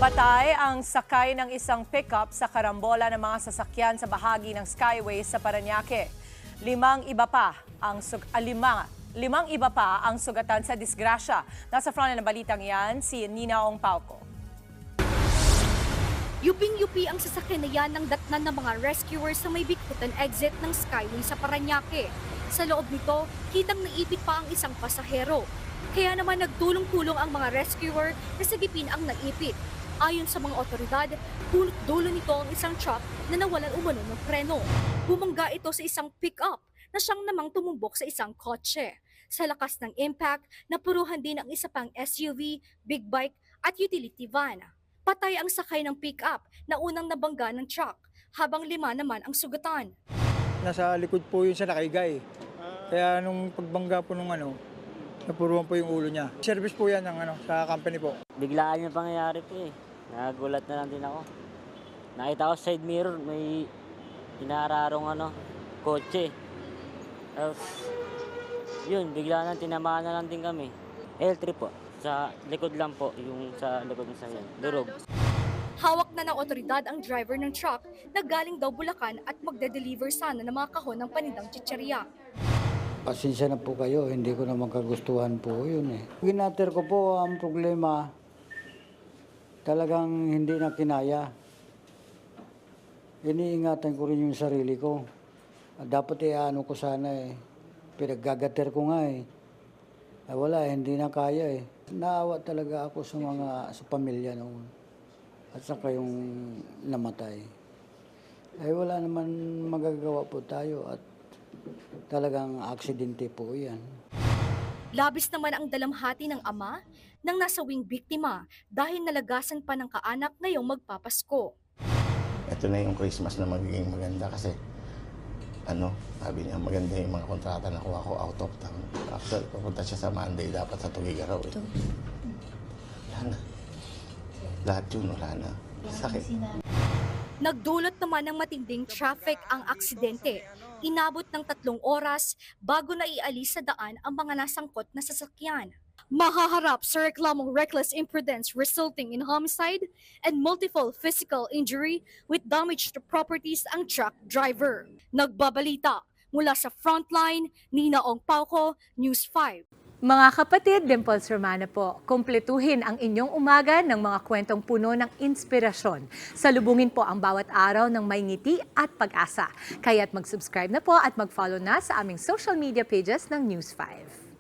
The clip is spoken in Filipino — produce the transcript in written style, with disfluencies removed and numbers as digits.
Patay ang sakay ng isang pickup sa karambola ng mga sasakyan sa bahagi ng Skyway sa Parañaque. Limang iba pa ang sugatan sa disgrasya. Nasa front ng balitang yan, si Nina Ong Pauco. Yuping-yupi ang sasakyan na yan ng datnan ng mga rescuers sa may Bikutan exit ng Skyway sa Parañaque. Sa loob nito, kitang naipit pa ang isang pasahero. Kaya naman nagtulong-tulong ang mga rescuer na sagipin ang naipit. Ayon sa mga otoridad, punot dulo nito ang isang truck na nawalan umano ng preno. Bumangga ito sa isang pick-up na siyang namang tumumbok sa isang kotse. Sa lakas ng impact, napuruhan din ang isa pang SUV, big bike at utility van. Patay ang sakay ng pick-up na unang nabangga ng truck, habang 5 naman ang sugatan. Nasa likod po yun sa nakaigay. Kaya nung pagbangga po nung napuruhan po yung ulo niya. Service po yan ng sa company po. Biglaan yung pangyayari po eh. Nagulat na lang din ako. Nakita ko sa side mirror, may inaararong kotse. Tapos, yun, bigla na tinamaan na lang din kami. L3 po, sa likod lang po, yung sa likod ng sayan, durog. Hawak na ng otoridad ang driver ng truck na galing daw Bulacan at magde-deliver sana ng mga kahon ng panindang chichirya. Pasensya na po kayo, hindi ko naman kagustuhan po yun eh. Ginater ko po ang problema, talagang hindi na kinaya. Iniingatan ko rin yung sarili ko. Dapat ko sana eh. Pinaggagater ko nga eh. Wala, hindi na kaya eh. Naawa talaga ako sa pamilya noon. At saka yung namatay. Wala naman magagawa po tayo at talagang aksidente po yan. Labis naman ang dalamhati ng ama ng nasawing biktima dahil nalagasan pa ng kaanak ngayong magpapasko. Ito na yung Christmas na magiging maganda kasi sabi niya maganda yung mga kontrata na kuha ko out of town. After pupunta siya sa Monday, dapat sa Tugigaraw eh. Wala na. Lahat yun, wala na. Sakit. Nagdulot naman ng matinding traffic ang aksidente. Inabot ng 3 oras bago na ialis sa daan ang mga nasangkot na sasakyan. Mahaharap sa reklamong reckless imprudence resulting in homicide and multiple physical injury with damage to properties ang truck driver. Nagbabalita mula sa Frontline, Nina Ong Pauco, News 5. Mga kapatid, Dimples Romana po, kumpletuhin ang inyong umaga ng mga kwentong puno ng inspirasyon. Salubungin po ang bawat araw ng may ngiti at pag-asa. Kaya't mag-subscribe na po at mag-follow na sa aming social media pages ng News 5.